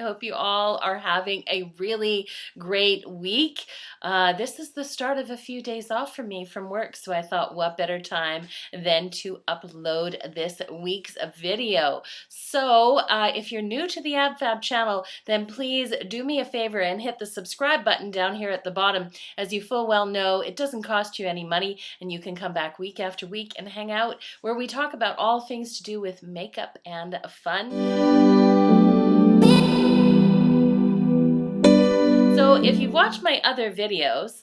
hope you all are having a really great week. This is the start of a few days off for me from work, so I thought what better time than to upload this week's video. So if you're new to the AbFab channel, then please do me a favor and hit the subscribe button down here at the bottom. As you full well know, it doesn't cost you any money, and you can come back week after week and hang out where we talk about all things to do with makeup and fun. So if you've watched my other videos,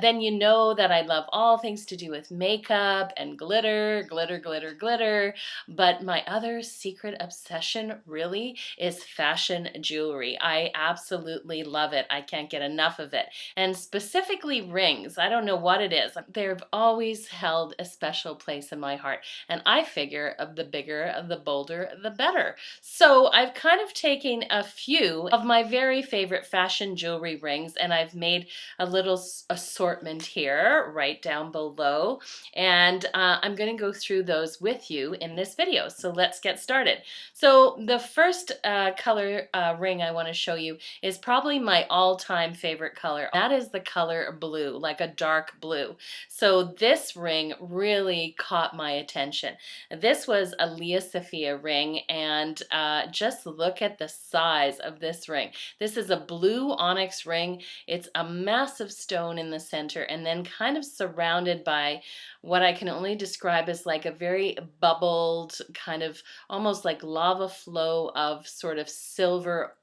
then you know that I love all things to do with makeup and glitter, glitter, glitter, glitter. But my other secret obsession really is fashion jewelry. I absolutely love it. I can't get enough of it. And specifically rings. I don't know what it is. They've always held a special place in my heart. And I figure the bigger, the bolder, the better. So I've kind of taken a few of my very favorite fashion jewelry rings, and I've made a little assortment here right down below, and I'm going to go through those with you in this video. So let's get started. So the first color ring I want to show you is probably my all-time favorite color. That is the color blue, like a dark blue. So this ring really caught my attention. This was a Lea Sophia ring, and just look at the size of this ring. This is a blue onyx ring. It's a massive stone in the center, and then kind of surrounded by what I can only describe as like a very bubbled, kind of almost like lava flow of sort of silver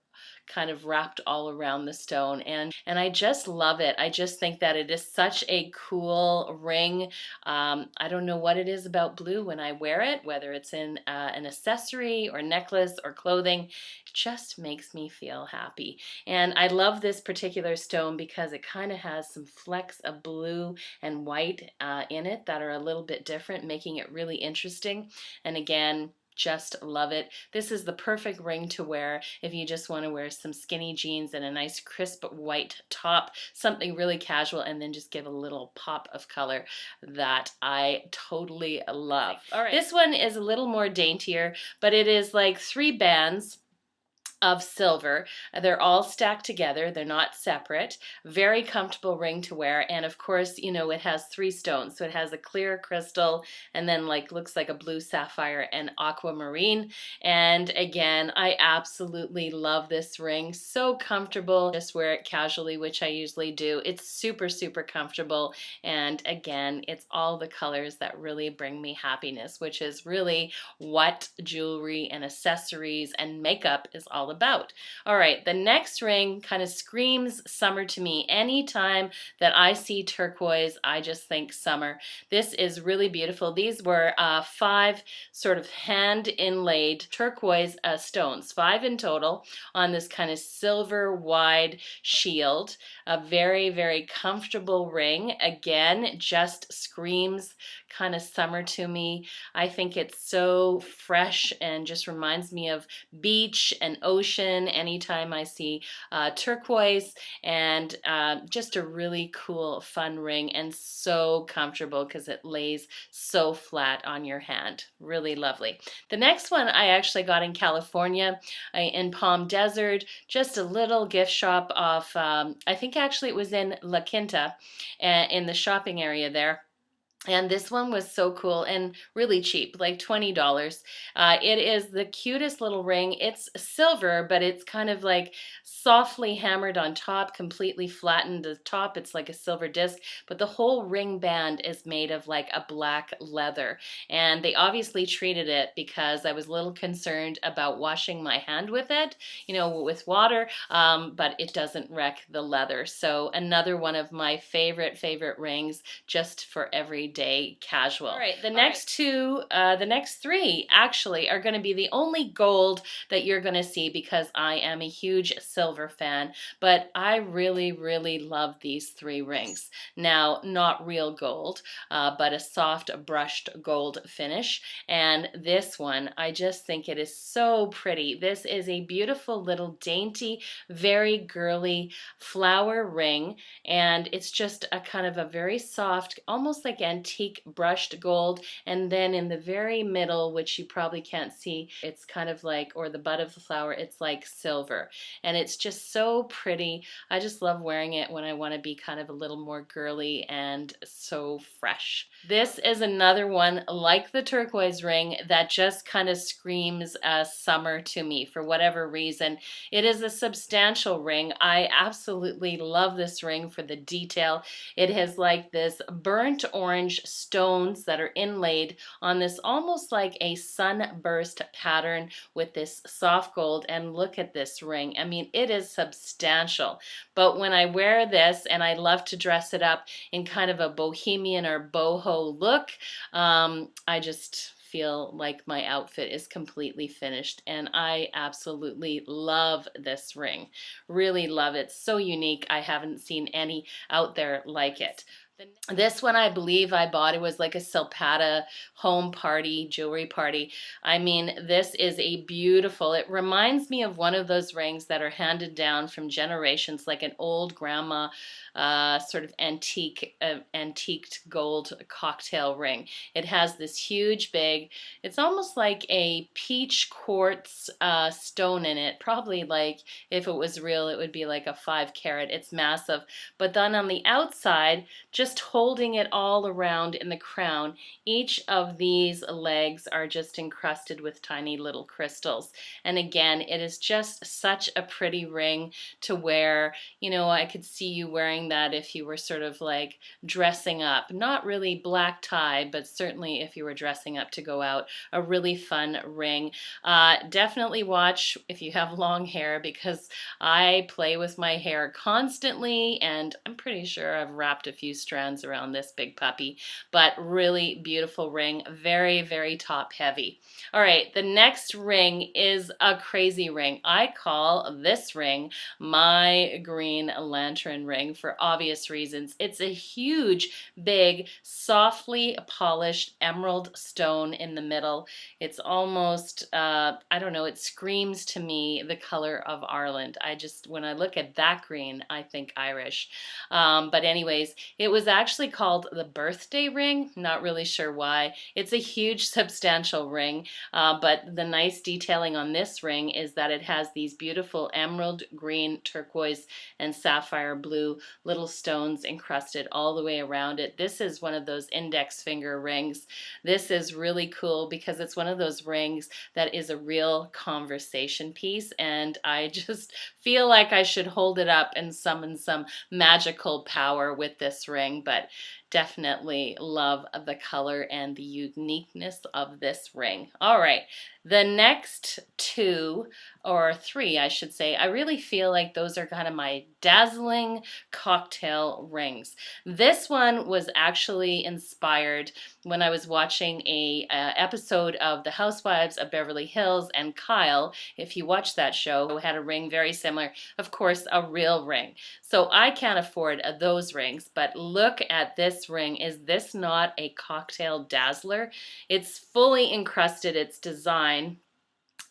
kind of wrapped all around the stone, and I just love it. I just think that it is such a cool ring. I don't know what it is about blue when I wear it, whether it's in an accessory or necklace or clothing, it just makes me feel happy. And I love this particular stone because it kind of has some flecks of blue and white in it that are a little bit different, making it really interesting. And again, just love it. This is the perfect ring to wear if you just want to wear some skinny jeans and a nice crisp white top, something really casual, and then just give a little pop of color that I totally love. All right. This one is a little more daintier, but it is like 3 bands of silver. They're all stacked together. They're not separate. Very comfortable ring to wear. And of course, you know, it has 3 stones. So it has a clear crystal, and then like looks like a blue sapphire and aquamarine. And again, I absolutely love this ring. So comfortable. Just wear it casually, which I usually do. It's super, super comfortable. And again, it's all the colors that really bring me happiness, which is really what jewelry and accessories and makeup is all about. All right, the next ring kind of screams summer to me. Anytime that I see turquoise, I just think summer. This is really beautiful. These were 5 sort of hand inlaid turquoise stones, 5 in total, on this kind of silver wide shield. A very, very comfortable ring. Again, just screams kind of summer to me. I think it's so fresh and just reminds me of beach and ocean anytime I see turquoise, and just a really cool, fun ring, and so comfortable because it lays so flat on your hand. Really lovely. The next one I actually got in California, in Palm Desert, just a little gift shop off, I think actually it was in La Quinta, in the shopping area there. And this one was so cool and really cheap, like $20. It is the cutest little ring. It's silver, but it's kind of like softly hammered on top, completely flattened. The top, it's like a silver disc, but the whole ring band is made of like a black leather. And they obviously treated it because I was a little concerned about washing my hand with it, you know, with water, but it doesn't wreck the leather. So another one of my favorite rings, just for every day casual. All right, the next 3 actually are going to be the only gold that you're going to see because I am a huge silver fan, but I really, really love these 3 rings. Now, not real gold, but a soft brushed gold finish, and this one, I just think it is so pretty. This is a beautiful little dainty, very girly flower ring, and it's just a kind of a very soft, almost like antique brushed gold, and then in the very middle, which you probably can't see, it's kind of like, or the bud of the flower, it's like silver. And it's just so pretty. I just love wearing it when I want to be kind of a little more girly and so fresh. This is another one like the turquoise ring that just kind of screams summer to me for whatever reason. It is a substantial ring. I absolutely love this ring for the detail. It has like this burnt orange stones that are inlaid on this almost like a sunburst pattern with this soft gold. And look at this ring. I mean, it is substantial. But when I wear this, and I love to dress it up in kind of a bohemian or boho look, I just feel like my outfit is completely finished, and I absolutely love this ring. Really love it. So unique. I haven't seen any out there like it. This one, I believe I bought, it was like a Silpata home party, jewelry party. I mean, this is a beautiful, it reminds me of one of those rings that are handed down from generations, like an old grandma sort of antiqued gold cocktail ring. It has this huge big, it's almost like a peach quartz stone in it. Probably like if it was real, it would be like a 5 carat. It's massive. But then on the outside, just holding it all around in the crown, each of these legs are just encrusted with tiny little crystals. And again, it is just such a pretty ring to wear. You know, I could see you wearing that if you were sort of like dressing up. Not really black tie, but certainly if you were dressing up to go out. A really fun ring. Definitely watch if you have long hair, because I play with my hair constantly, and I'm pretty sure I've wrapped a few strands around this big puppy. But really beautiful ring. Very, very top heavy. All right, the next ring is a crazy ring. I call this ring my green lantern ring for obvious reasons. It's a huge, big, softly polished emerald stone in the middle. It's almost, I don't know, it screams to me the color of Ireland. When I look at that green, I think Irish. But anyways, it was actually called the birthday ring. Not really sure why. It's a huge, substantial ring, but the nice detailing on this ring is that it has these beautiful emerald green, turquoise, and sapphire blue little stones encrusted all the way around it. This is one of those index finger rings. This is really cool because it's one of those rings that is a real conversation piece, and I just feel like I should hold it up and summon some magical power with this ring. But definitely love the color and the uniqueness of this ring. All right, the next two, or three I should say, I really feel like those are kind of my dazzling cocktail rings. This one was actually inspired when I was watching a episode of The Housewives of Beverly Hills, and Kyle, if you watch that show, had a ring very similar, of course a real ring. So I can't afford those rings, but look at this ring. Is this not a cocktail dazzler? It's fully encrusted, its design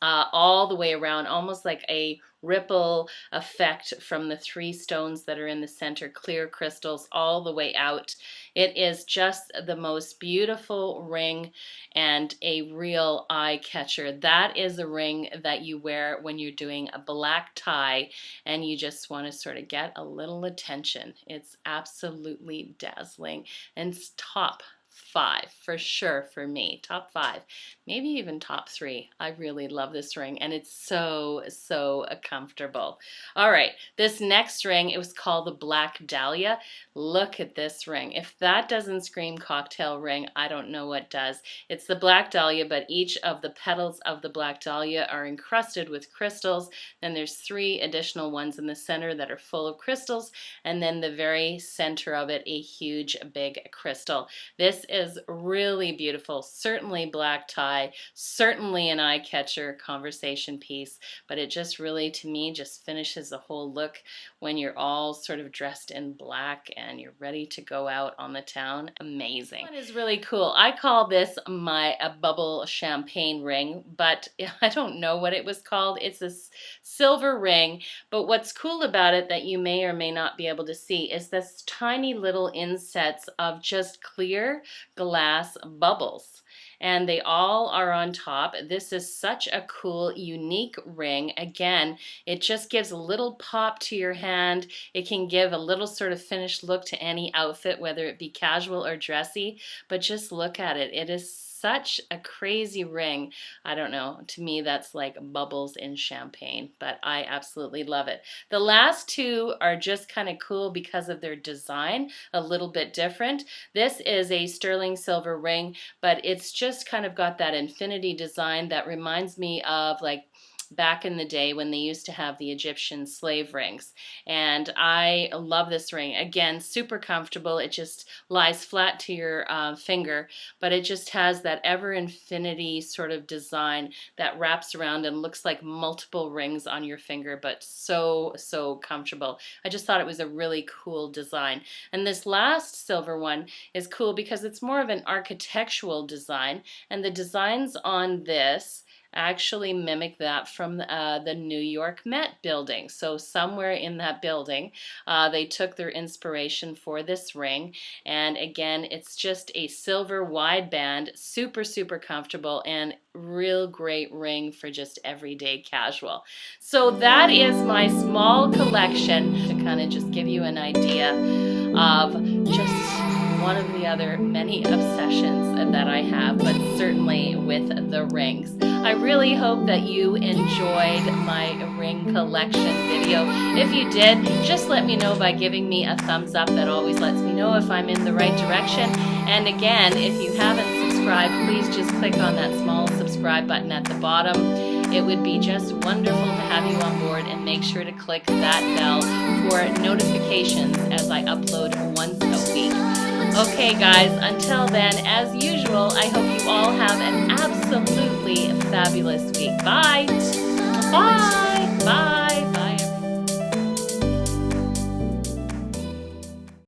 all the way around, almost like a ripple effect from the 3 stones that are in the center, clear crystals all the way out. It is just the most beautiful ring and a real eye catcher. That is a ring that you wear when you're doing a black tie and you just want to sort of get a little attention. It's absolutely dazzling, and it's top 5 for sure for me. Top 5, maybe even top 3. I really love this ring, and it's so comfortable. All right, this next ring, it was called the Black Dahlia. Look at this ring. If that doesn't scream cocktail ring, I don't know what does. It's the Black Dahlia, but each of the petals of the Black Dahlia are encrusted with crystals. Then there's 3 additional ones in the center that are full of crystals, and then the very center of it, a huge big crystal. This is is really beautiful. Certainly black tie, certainly an eye catcher conversation piece, but it just really, to me, just finishes the whole look when you're all sort of dressed in black and you're ready to go out on the town. Amazing. This one is really cool. I call this a bubble champagne ring, but I don't know what it was called. It's a silver ring, but what's cool about it that you may or may not be able to see is this tiny little insets of just clear glass bubbles. And they all are on top. This is such a cool, unique ring. Again, it just gives a little pop to your hand. It can give a little sort of finished look to any outfit, whether it be casual or dressy, but just look at it. It is such a crazy ring. I don't know, to me that's like bubbles in champagne, but I absolutely love it. The last two are just kind of cool because of their design, a little bit different. This is a sterling silver ring, but it's just kind of got that infinity design that reminds me of like back in the day when they used to have the Egyptian slave rings. And I love this ring. Again, super comfortable. It just lies flat to your finger, but it just has that ever infinity sort of design that wraps around and looks like multiple rings on your finger, but so comfortable. I just thought it was a really cool design. And this last silver one is cool because it's more of an architectural design, and the designs on this actually mimic that from the New York Met building. So somewhere in that building, they took their inspiration for this ring. And again, it's just a silver wide band, super comfortable, and real great ring for just everyday casual. So that is my small collection to kind of just give you an idea of just one of the other many obsessions that I have, but certainly with the rings. I really hope that you enjoyed my ring collection video. If you did, just let me know by giving me a thumbs up. That always lets me know if I'm in the right direction. And again, if you haven't subscribed, please just click on that small subscribe button at the bottom. It would be just wonderful to have you on board, and make sure to click that bell for notifications as I upload once a week. Okay guys, until then, as usual, I hope you all have an absolutely fabulous week. Bye! Bye!